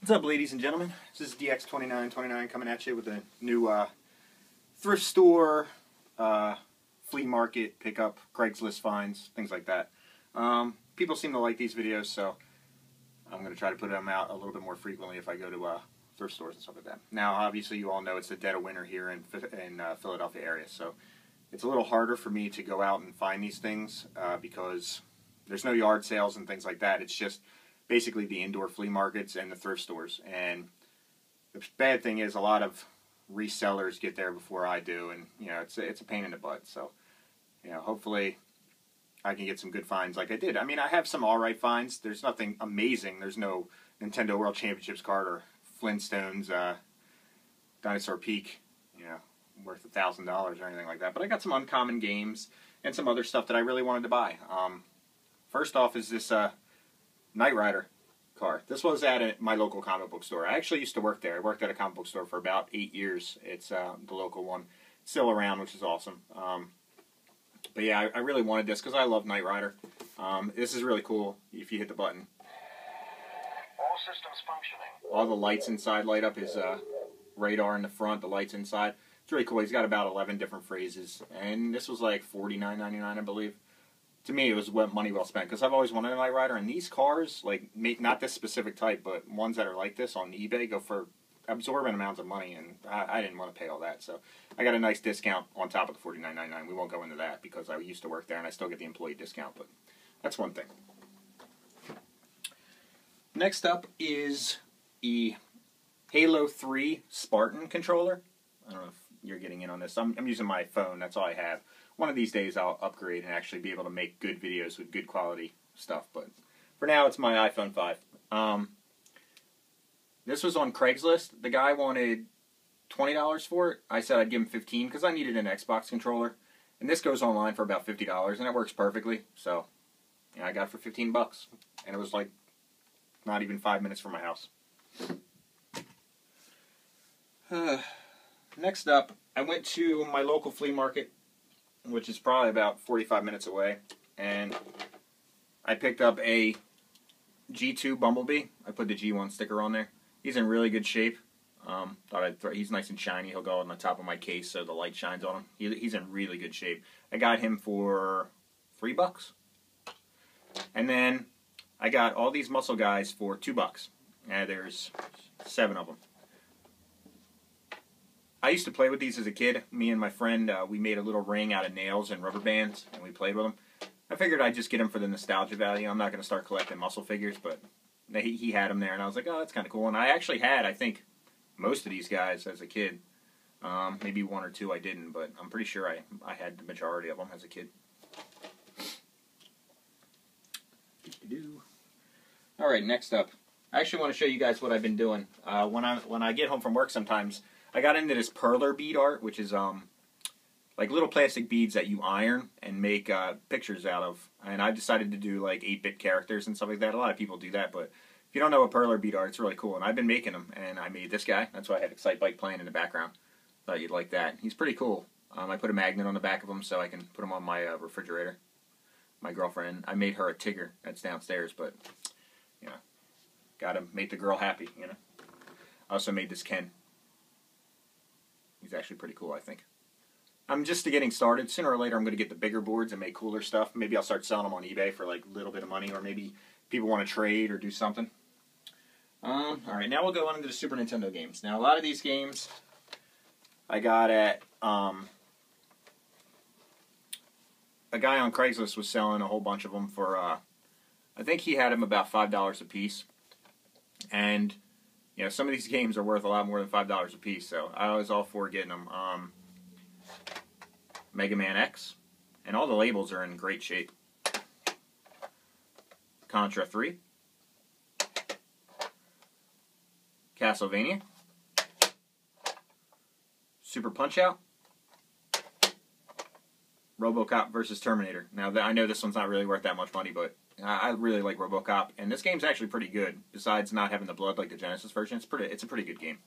What's up, ladies and gentlemen? This is DX2929 coming at you with a new thrift store, flea market pickup, Craigslist finds, things like that. People seem to like these videos, so I'm going to try to put them out a little bit more frequently if I go to thrift stores and stuff like that. Now, obviously, you all know it's the dead of winter here in Philadelphia area, so it's a little harder for me to go out and find these things because there's no yard sales and things like that. It's just basically the indoor flea markets and the thrift stores. And the bad thing is a lot of resellers get there before I do, and you know it's a pain in the butt. So you know, hopefully I can get some good finds like I did. I mean, I have some alright finds. There's nothing amazing. There's no Nintendo World Championships card or Flintstones Dinosaur Peak, you know, worth $1,000 or anything like that. But I got some uncommon games and some other stuff that I really wanted to buy. First off is this Knight Rider card. This was at my local comic book store. I actually used to work there. I worked at a comic book store for about 8 years. It's the local one. It's still around, which is awesome. But yeah, I really wanted this because I love Knight Rider. This is really cool if you hit the button. All systems functioning. All the lights inside light up. His radar in the front, the lights inside. It's really cool. He's got about 11 different phrases. And this was like $49.99, I believe. To me, it was money well spent, because I've always wanted a Knight Rider, and these cars, like, not this specific type, but ones that are like this on eBay go for absorbent amounts of money, and I didn't want to pay all that, so I got a nice discount on top of the $49.99. We won't go into that, because I used to work there, and I still get the employee discount, but that's one thing. Next up is the Halo 3 Spartan controller. I don't know if you're getting in on this. I'm using my phone, that's all I have. One of these days I'll upgrade and actually be able to make good videos with good quality stuff. But for now, it's my iPhone 5. This was on Craigslist. The guy wanted $20 for it. I said I'd give him $15 because I needed an Xbox controller. And this goes online for about $50, and it works perfectly. So yeah, I got it for $15. And it was like not even 5 minutes from my house. Next up, I went to my local flea market, which is probably about 45 minutes away, and I picked up a G2 Bumblebee. I put the G1 sticker on there. He's in really good shape. He's nice and shiny. He'll go on the top of my case so the light shines on him. He's in really good shape. I got him for $3. And then I got all these muscle guys for $2. And there's 7 of them. I used to play with these as a kid. Me and my friend, we made a little ring out of nails and rubber bands, and we played with them. I figured I'd just get them for the nostalgia value. I'm not going to start collecting muscle figures, but he had them there, and I was like, oh, that's kind of cool. And I actually had, I think, most of these guys as a kid. Maybe 1 or 2 I didn't, but I'm pretty sure I had the majority of them as a kid. All right, next up. I actually want to show you guys what I've been doing. When I get home from work sometimes, I got into this perler bead art, which is like little plastic beads that you iron and make pictures out of. And I decided to do like 8-bit characters and stuff like that. A lot of people do that, but if you don't know what perler bead art, it's really cool. And I've been making them, and I made this guy. That's why I had Excite Bike playing in the background. Thought you'd like that. He's pretty cool. I put a magnet on the back of him so I can put him on my refrigerator. My girlfriend, I made her a Tigger that's downstairs, but you know, gotta make the girl happy, you know. I also made this Ken. He's actually pretty cool, I think. I'm just getting started. Sooner or later, I'm going to get the bigger boards and make cooler stuff. Maybe I'll start selling them on eBay for like a little bit of money, or maybe people want to trade or do something. Alright, now we'll go on into the Super Nintendo games. Now, a lot of these games I got at... a guy on Craigslist was selling a whole bunch of them for... I think he had them about $5 a piece. And... you know, some of these games are worth a lot more than $5 a piece, so I was all for getting them. Mega Man X, and all the labels are in great shape. Contra 3. Castlevania. Super Punch-Out. RoboCop vs. Terminator. Now, I know this one's not really worth that much money, but I really like RoboCop, and this game's actually pretty good. Besides not having the blood like the Genesis version, it's a pretty good game.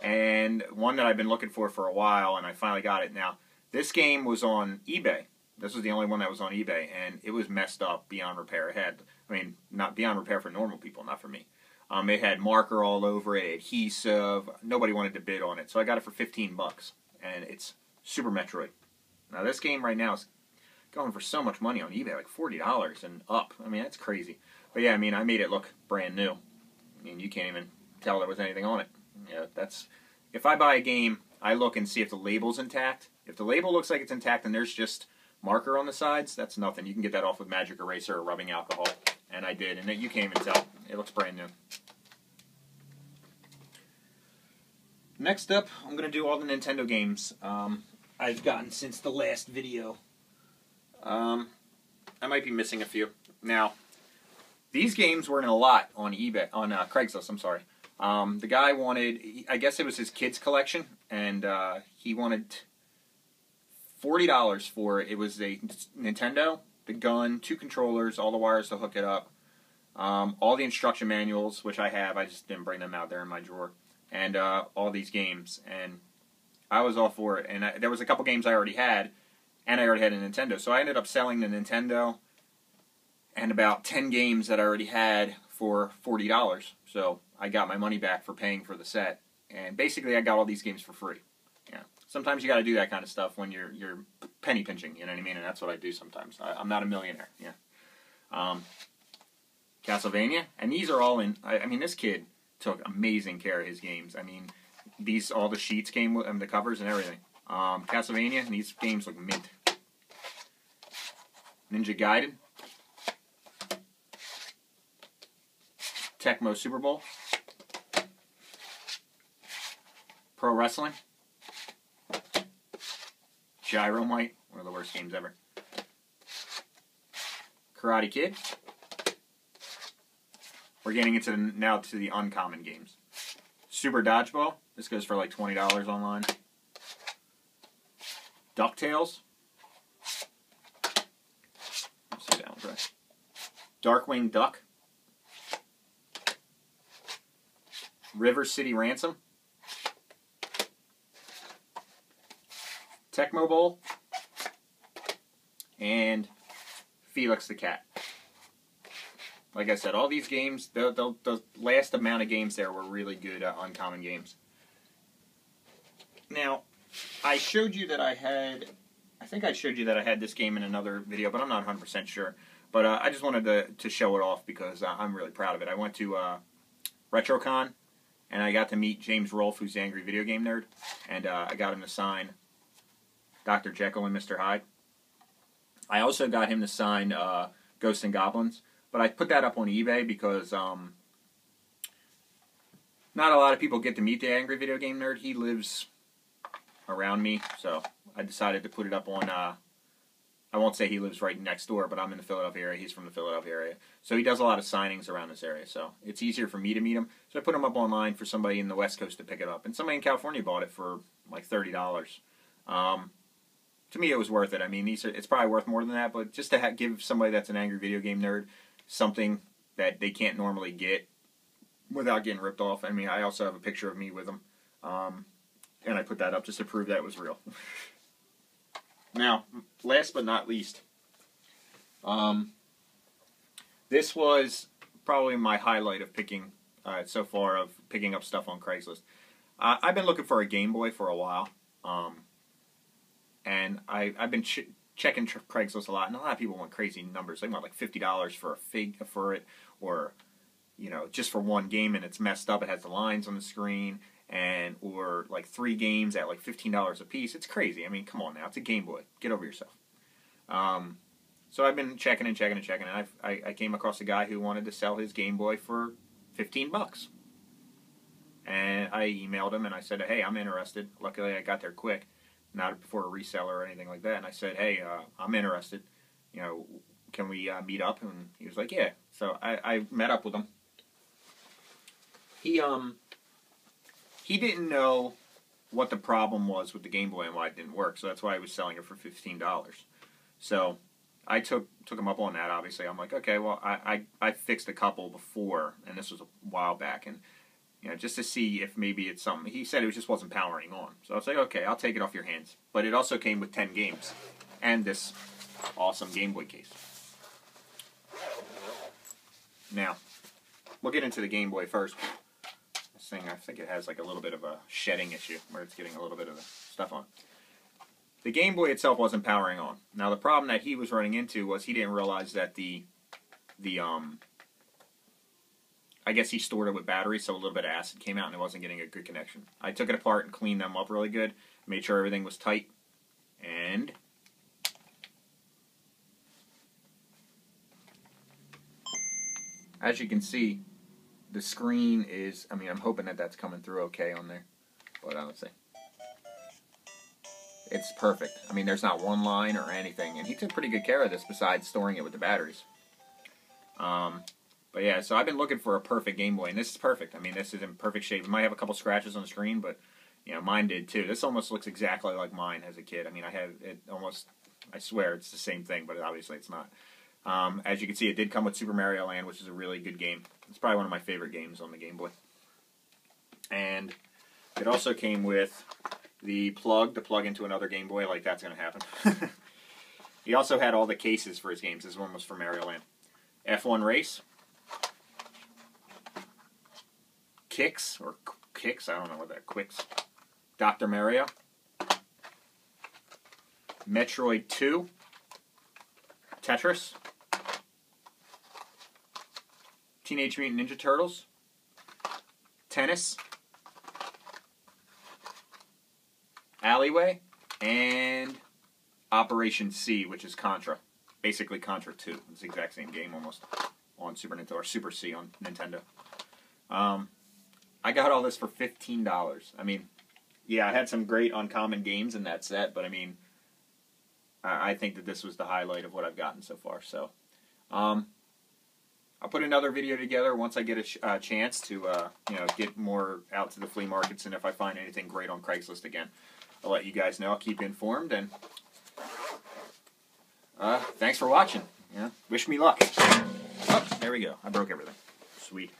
And one that I've been looking for a while, and I finally got it. Now, this game was on eBay. This was the only one that was on eBay, and it was messed up beyond repair. It had, I mean, not beyond repair for normal people, not for me. It had marker all over it, adhesive. Nobody wanted to bid on it, so I got it for 15 bucks, and it's Super Metroid. Now this game right now is going for so much money on eBay, like $40 and up. I mean, that's crazy. But yeah, I mean, I made it look brand new. I mean, you can't even tell there was anything on it. Yeah, that's if I buy a game, I look and see if the label's intact. If the label looks like it's intact and there's just marker on the sides, that's nothing. You can get that off with magic eraser or rubbing alcohol, and I did, and you can't even tell. It looks brand new. Next up, I'm going to do all the Nintendo games I've gotten since the last video. I might be missing a few. Now, these games weren't a lot on eBay, on Craigslist, I'm sorry. The guy wanted, I guess it was his kid's collection, and he wanted $40 for it. It was a Nintendo, the gun, 2 controllers, all the wires to hook it up, all the instruction manuals, which I have. I just didn't bring them out there in my drawer. And all these games, and I was all for it. And there was a couple games I already had, and I already had a Nintendo. So I ended up selling the Nintendo and about 10 games that I already had for $40. So I got my money back for paying for the set. And basically I got all these games for free. Yeah. Sometimes you got to do that kind of stuff when you're penny pinching, you know what I mean? And that's what I do sometimes. I'm not a millionaire, yeah. Castlevania, and these are all in, I mean, this kid took amazing care of his games. I mean, all the sheets came with the covers and everything. Castlevania, and these games look mint. Ninja Gaiden. Tecmo Super Bowl. Pro Wrestling. Gyromite, one of the worst games ever. Karate Kid. We're getting into now to the uncommon games. Super Dodgeball. This goes for like $20 online. DuckTales. Let's see that one's right. Darkwing Duck. River City Ransom. Tecmo Bowl. And Felix the Cat. Like I said, all these games, the last amount of games there were really good uncommon games. Now, I showed you that I think I showed you that I had this game in another video, but I'm not 100% sure. But I just wanted to show it off because I'm really proud of it. I went to RetroCon, and I got to meet James Rolfe, who's the Angry Video Game Nerd, and I got him to sign Dr. Jekyll and Mr. Hyde. I also got him to sign Ghosts and Goblins. But I put that up on eBay because not a lot of people get to meet the Angry Video Game Nerd. He lives around me, so I decided to put it up on, I won't say he lives right next door, but I'm in the Philadelphia area. He's from the Philadelphia area. So he does a lot of signings around this area, so it's easier for me to meet him. So I put him up online for somebody in the West Coast to pick it up. And somebody in California bought it for like $30. To me, it was worth it. I mean, it's probably worth more than that, but just to give somebody that's an Angry Video Game Nerd something that they can't normally get without getting ripped off. I mean, I also have a picture of me with them, and I put that up just to prove that it was real. Now, last but not least, this was probably my highlight of picking so far of picking up stuff on Craigslist. I've been looking for a Gameboy for a while, and I've been checking Craigslist a lot, and a lot of people want crazy numbers. They want like $50 for a fig for it, or just for one game and it's messed up. It has the lines on the screen, or like 3 games at like $15 a piece. It's crazy. I mean, come on now, it's a Game Boy. Get over yourself. So I've been checking, and I came across a guy who wanted to sell his Game Boy for 15 bucks. And I emailed him and I said, hey, I'm interested. Luckily, I got there quick. Not before a reseller or anything like that. And I said, hey, I'm interested. Can we meet up? And he was like, yeah. So I met up with him. He didn't know what the problem was with the Game Boy and why it didn't work. So that's why I was selling it for $15. So I took him up on that, obviously. I'm like, okay, well, I fixed a couple before, and this was a while back. And just to see if maybe it's something. He said it just wasn't powering on. So I was like, okay, I'll take it off your hands. But it also came with 10 games and this awesome Game Boy case. Now, we'll get into the Game Boy first. This thing, I think it has like a little bit of a shedding issue where it's getting a little bit of the stuff on. The Game Boy itself wasn't powering on. Now the problem that he was running into was he didn't realize that I guess he stored it with batteries, so a little bit of acid came out and it wasn't getting a good connection. I took it apart and cleaned them up really good, made sure everything was tight, and as you can see, the screen is, I mean, I'm hoping that that's coming through okay on there, but let's see. It's perfect. I mean, there's not one line or anything, and he took pretty good care of this besides storing it with the batteries. But yeah, so I've been looking for a perfect Game Boy, and this is perfect. I mean, this is in perfect shape. It might have a couple scratches on the screen, but, you know, mine did too. This almost looks exactly like mine as a kid. I mean, I have it almost, I swear it's the same thing, but obviously it's not. As you can see, it did come with Super Mario Land, which is a really good game. It's probably one of my favorite games on the Game Boy. And it also came with the plug to plug into another Game Boy, like that's going to happen. He also had all the cases for his games. This one was for Mario Land. F1 Race. Kicks, or Kicks, I don't know what that, Quicks. Dr. Mario. Metroid 2. Tetris. Teenage Mutant Ninja Turtles. Tennis. Alleyway. And Operation C, which is Contra. Basically Contra 2. It's the exact same game almost on Super Nintendo, or Super C on Nintendo. I got all this for $15. I mean, yeah, I had some great uncommon games in that set, but I mean, I think that this was the highlight of what I've gotten so far. So, I'll put another video together once I get a chance to, you know, get more out to the flea markets, and if I find anything great on Craigslist again, I'll let you guys know. I'll keep you informed, and thanks for watching. Yeah, wish me luck. Oh, there we go. I broke everything. Sweet.